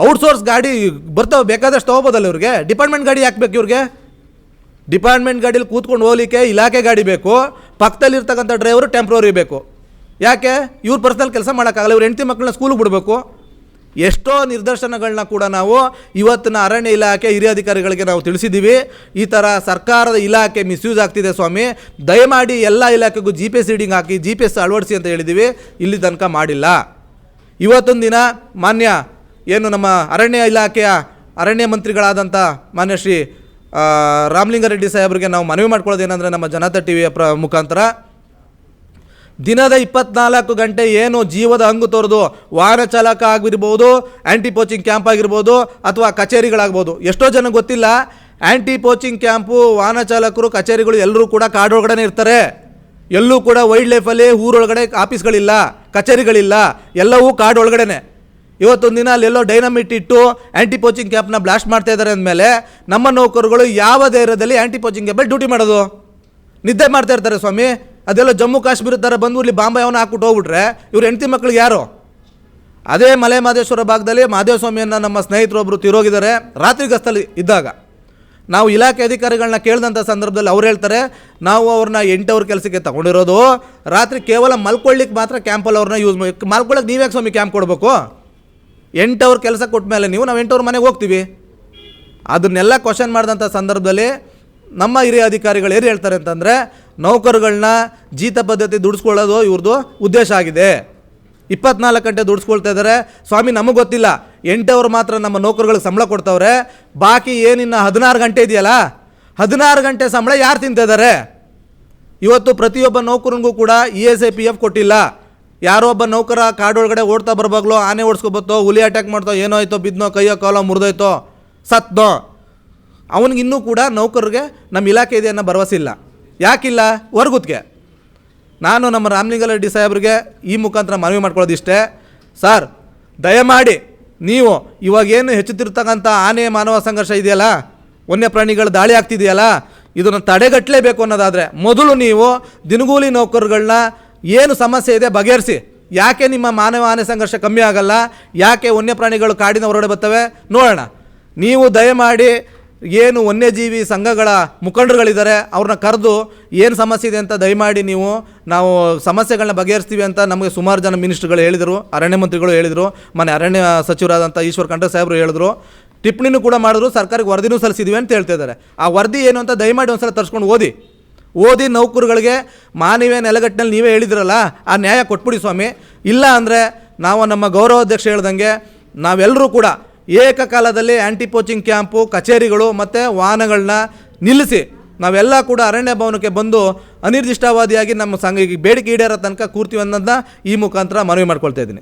Outsource ಗಾಡಿ ಬರ್ತಾವೆ, ಬೇಕಾದಷ್ಟು ತೊಗೋಬೋದಲ್ಲ ಇವ್ರಿಗೆ. ಡಿಪಾರ್ಟ್ಮೆಂಟ್ ಗಾಡಿ ಯಾಕೆ ಬೇಕು ಇವ್ರಿಗೆ? ಡಿಪಾರ್ಟ್ಮೆಂಟ್ ಗಾಡೀಲಿ ಕೂತ್ಕೊಂಡು ಹೋಗ್ಲಿಕ್ಕೆ ಇಲಾಖೆ ಗಾಡಿ ಬೇಕು, ಪಕ್ಕದಲ್ಲಿರ್ತಕ್ಕಂಥ ಡ್ರೈವರು ಟೆಂಪ್ರವರಿ ಬೇಕು. ಯಾಕೆ? ಇವ್ರು ಪರ್ಸನಲ್ ಕೆಲಸ ಮಾಡೋಕ್ಕಾಗಲ್ಲ, ಇವ್ರು ಹೆಂಡತಿ ಮಕ್ಕಳನ್ನ ಸ್ಕೂಲಿಗೆ ಬಿಡಬೇಕು. ಎಷ್ಟೋ ನಿದರ್ಶನಗಳನ್ನ ಕೂಡ ನಾವು ಇವತ್ತಿನ ಅರಣ್ಯ ಇಲಾಖೆ ಹಿರಿಯ ಅಧಿಕಾರಿಗಳಿಗೆ ನಾವು ತಿಳಿಸಿದ್ದೀವಿ. ಈ ಥರ ಸರ್ಕಾರದ ಇಲಾಖೆ ಮಿಸ್ಯೂಸ್ ಆಗ್ತಿದೆ ಸ್ವಾಮಿ, ದಯಮಾಡಿ ಎಲ್ಲ ಇಲಾಖೆಗೂ GPS ರೀಡಿಂಗ್ ಹಾಕಿ GPS ಅಳವಡಿಸಿ ಅಂತ ಹೇಳಿದ್ದೀವಿ. ಇಲ್ಲಿ ತನಕ ಮಾಡಿಲ್ಲ. ಇವತ್ತೊಂದು ದಿನ ಮಾನ್ಯ ಏನು ನಮ್ಮ ಅರಣ್ಯ ಇಲಾಖೆಯ ಅರಣ್ಯ ಮಂತ್ರಿಗಳಾದಂಥ ಮಾನ್ಯ ಶ್ರೀ ರಾಮಲಿಂಗಾರೆಡ್ಡಿ ಸಾಹೇಬರಿಗೆ ನಾವು ಮನವಿ ಮಾಡ್ಕೊಳ್ಳೋದೇನೆಂದರೆ, ನಮ್ಮ ಜನತಾ ಟಿ ವಿಯ ಮುಖಾಂತರ ದಿನದ 24 ಗಂಟೆ ಏನು ಜೀವದ ಹಂಗು ತೋರಿದು ವಾಹನ ಚಾಲಕ ಆಗಿರ್ಬೋದು, ಆ್ಯಂಟಿ ಪೋಚಿಂಗ್ ಕ್ಯಾಂಪ್ ಆಗಿರ್ಬೋದು, ಅಥವಾ ಕಚೇರಿಗಳಾಗ್ಬೋದು. ಎಷ್ಟೋ ಜನ ಗೊತ್ತಿಲ್ಲ, ಆ್ಯಂಟಿ ಪೋಚಿಂಗ್ ಕ್ಯಾಂಪು, ವಾಹನ ಚಾಲಕರು, ಕಚೇರಿಗಳು ಎಲ್ಲರೂ ಕೂಡ ಕಾಡೊಳಗಡೆ ಇರ್ತಾರೆ. ಎಲ್ಲೂ ಕೂಡ ವೈಲ್ಡ್ ಲೈಫಲ್ಲಿ ಊರೊಳಗಡೆ ಆಫೀಸ್ಗಳಿಲ್ಲ, ಕಚೇರಿಗಳಿಲ್ಲ, ಎಲ್ಲವೂ ಕಾಡೊಳಗಡೆ. ಇವತ್ತೊಂದು ದಿನ ಅಲ್ಲೆಲ್ಲೋ ಡೈನಮಿಟ್ ಇಟ್ಟು ಆ್ಯಂಟಿ ಪೋಚಿಂಗ್ ಕ್ಯಾಂಪ್ನ ಬ್ಲಾಸ್ಟ್ ಮಾಡ್ತಾ ಇದ್ದಾರೆ ಅಂದಮೇಲೆ ನಮ್ಮ ನೌಕರುಗಳು ಯಾವ ಧೈರ್ಯದಲ್ಲಿ ಆ್ಯಂಟಿ ಪೋಚಿಂಗ್ ಕ್ಯಾಂಪಲ್ಲಿ ಡ್ಯೂಟಿ ಮಾಡೋದು? ನಿದ್ದೆ ಮಾಡ್ತಾ ಇರ್ತಾರೆ ಸ್ವಾಮಿ. ಅದೆಲ್ಲ ಜಮ್ಮು ಕಾಶ್ಮೀರ ಥರ ಬಂದು ಇಲ್ಲಿ ಬಾಂಬೆ ಅವನ್ನ ಹಾಕ್ಬಿಟ್ಟು ಹೋಗ್ಬಿಟ್ರೆ ಇವ್ರು ಹೆಂಡತಿ ಮಕ್ಳಿಗೆ ಯಾರು? ಅದೇ ಮಲೆ ಮಹದೇಶ್ವರ ಭಾಗದಲ್ಲಿ ಮಹದೇವ ಸ್ವಾಮಿಯನ್ನು ನಮ್ಮ ಸ್ನೇಹಿತರೊಬ್ಬರು ತಿರೋಗಿದ್ದಾರೆ. ರಾತ್ರಿ ಗಸ್ತಲ್ಲಿ ಇದ್ದಾಗ ನಾವು ಇಲಾಖೆ ಅಧಿಕಾರಿಗಳನ್ನ ಕೇಳಿದಂಥ ಸಂದರ್ಭದಲ್ಲಿ ಅವ್ರು ಹೇಳ್ತಾರೆ, ನಾವು ಅವ್ರನ್ನ 8 ಅವರ್ ಕೆಲಸಕ್ಕೆ ತಗೊಂಡಿರೋದು, ರಾತ್ರಿ ಕೇವಲ ಮಲ್ಕೊಳ್ಳಿಕ್ಕೆ ಮಾತ್ರ ಕ್ಯಾಂಪಲ್ಲಿ ಅವ್ರನ್ನ ಯೂಸ್ ಮಾಡಿ. ಮಲ್ಕೊಳ್ಳೋಕೆ ನೀವ್ಯಾಕೆ ಸ್ವಾಮಿ ಕ್ಯಾಂಪ್ ಕೊಡಬೇಕು? 8 ಅವರ್ ಕೆಲಸ ಕೊಟ್ಟ ಮೇಲೆ ನಾವು 8 ಅವರ್ ಮನೆಗೆ ಹೋಗ್ತೀವಿ. ಅದನ್ನೆಲ್ಲ ಕ್ವಶನ್ ಮಾಡಿದಂಥ ಸಂದರ್ಭದಲ್ಲಿ ನಮ್ಮ ಹಿರಿಯ ಅಧಿಕಾರಿಗಳು ಏನು ಹೇಳ್ತಾರೆ ಅಂತಂದರೆ, ನೌಕರುಗಳನ್ನ ಜೀತ ಪದ್ಧತಿ ದುಡಿಸ್ಕೊಳ್ಳೋದು ಇವ್ರದ್ದು ಉದ್ದೇಶ ಆಗಿದೆ. 24 ಗಂಟೆ ದುಡಿಸ್ಕೊಳ್ತಾ ಇದ್ದಾರೆ. ಸ್ವಾಮಿ ನಮಗೆ ಗೊತ್ತಿಲ್ಲ, 8 ಅವರ್ ಮಾತ್ರ ನಮ್ಮ ನೌಕರುಗಳಿಗೆ ಸಂಬಳ ಕೊಡ್ತವ್ರೆ, ಬಾಕಿ ಏನಿನ್ನ 16 ಗಂಟೆ ಇದೆಯಲ್ಲ, 16 ಗಂಟೆ ಸಂಬಳ ಯಾರು ತಿಂತಿದ್ದಾರೆ? ಇವತ್ತು ಪ್ರತಿಯೊಬ್ಬ ನೌಕರನಿಗೂ ಕೂಡ ESI PF ಕೊಟ್ಟಿಲ್ಲ. ಯಾರೋ ಒಬ್ಬ ನೌಕರ ಕಾಡೊಳಗಡೆ ಓಡ್ತಾ ಬರಬಾಗ್ಲೋ, ಆನೆ ಓಡಿಸ್ಕೊಬತ್ತೋ, ಹುಲಿ ಅಟ್ಯಾಕ್ ಮಾಡ್ತೋ, ಏನೋ ಆಯ್ತೋ, ಬಿದ್ದನೋ, ಕೈಯೋ ಕಾಲೋ ಮುರಿದೋಯ್ತೋ, ಸತ್ನೋ, ಅವನಿಗಿನ್ನೂ ಕೂಡ ನೌಕರಿಗೆ ನಮ್ಮ ಇಲಾಖೆ ಇದೆ ಅನ್ನೋ ಭರವಸೆ ಇಲ್ಲ. ಯಾಕಿಲ್ಲ? ಹೊರಗುತ್ತಿಗೆ. ನಾನು ನಮ್ಮ ರಾಮಲಿಂಗಾರೆಡ್ಡಿ ಸಾಹೇಬ್ರಿಗೆ ಈ ಮುಖಾಂತರ ಮನವಿ ಮಾಡ್ಕೊಳ್ಳೋದಿಷ್ಟೇ, ಸರ್ ದಯಮಾಡಿ ನೀವು ಇವಾಗೇನು ಹೆಚ್ಚುತ್ತಿರ್ತಕ್ಕಂಥ ಆನೆ ಮಾನವ ಸಂಘರ್ಷ ಇದೆಯಲ್ಲ, ವನ್ಯಪ್ರಾಣಿಗಳ ದಾಳಿ ಆಗ್ತಿದೆಯಲ್ಲ, ಇದನ್ನು ತಡೆಗಟ್ಟಲೇಬೇಕು ಅನ್ನೋದಾದರೆ ಮೊದಲು ನೀವು ದಿನಗೂಲಿ ನೌಕರುಗಳನ್ನ ಏನು ಸಮಸ್ಯೆ ಇದೆ ಬಗೆಹರಿಸಿ. ಯಾಕೆ ನಿಮ್ಮ ಮಾನವ ಆನೆ ಸಂಘರ್ಷ ಕಮ್ಮಿ ಆಗಲ್ಲ? ಯಾಕೆ ವನ್ಯಪ್ರಾಣಿಗಳು ಕಾಡಿನ ಹೊರಗಡೆ ಬರ್ತವೆ ನೋಡೋಣ. ನೀವು ದಯಮಾಡಿ ಏನು ವನ್ಯಜೀವಿ ಸಂಘಗಳ ಮುಖಂಡರುಗಳಿದ್ದಾರೆ ಅವ್ರನ್ನ ಕರೆದು ಏನು ಸಮಸ್ಯೆ ಇದೆ ಅಂತ ದಯಮಾಡಿ ನಾವು ಸಮಸ್ಯೆಗಳನ್ನ ಬಗೆಹರಿಸ್ತೀವಿ ಅಂತ ನಮಗೆ ಸುಮಾರು ಜನ ಮಿನಿಸ್ಟ್ರುಗಳು ಹೇಳಿದರು, ಅರಣ್ಯ ಮಂತ್ರಿಗಳು ಹೇಳಿದರು, ಮನೆ ಅರಣ್ಯ ಸಚಿವರಾದಂಥ ಈಶ್ವರ್ ಖಂಡ್ರೆ ಸಾಹೇಬರು ಹೇಳಿದ್ರು, ಟಿಪ್ಪಣಿನೂ ಕೂಡ ಮಾಡಿದ್ರು, ಸರ್ಕಾರಕ್ಕೆ ವರದಿನೂ ಸಲ್ಲಿಸಿದ್ವಿ ಅಂತ ಹೇಳ್ತಾ ಇದ್ದಾರೆ. ಆ ವರದಿ ಏನು ಅಂತ ದಯಮಾಡಿ ಒಂದು ಸಲ ತರಿಸ್ಕೊಂಡು ಓದಿ ನೌಕರುಗಳಿಗೆ ಮಾನವೀಯ ನೆಲೆಗಟ್ಟಿನಲ್ಲಿ ನೀವೇ ಹೇಳಿದ್ರಲ್ಲ ಆ ನ್ಯಾಯ ಕೊಟ್ಬಿಡಿ ಸ್ವಾಮಿ. ಇಲ್ಲ ಅಂದರೆ ನಾವು ನಮ್ಮ ಗೌರವಾಧ್ಯಕ್ಷ ಹೇಳ್ದಂಗೆ ನಾವೆಲ್ಲರೂ ಕೂಡ ಏಕಕಾಲದಲ್ಲಿ ಆ್ಯಂಟಿ ಪೋಚಿಂಗ್ ಕ್ಯಾಂಪು, ಕಚೇರಿಗಳು ಮತ್ತು ವಾಹನಗಳನ್ನ ನಿಲ್ಲಿಸಿ ನಾವೆಲ್ಲ ಕೂಡ ಅರಣ್ಯ ಭವನಕ್ಕೆ ಬಂದು ಅನಿರ್ದಿಷ್ಟಾವಧಿಯಾಗಿ ನಮ್ಮ ಬೇಡಿಕೆ ಈಡೇರೋ ತನಕ ಕೂರ್ತೀವಿ ಅನ್ನೋದನ್ನ ಈ ಮುಖಾಂತರ ಮನವಿ ಮಾಡ್ಕೊಳ್ತಾ ಇದ್ದೀನಿ.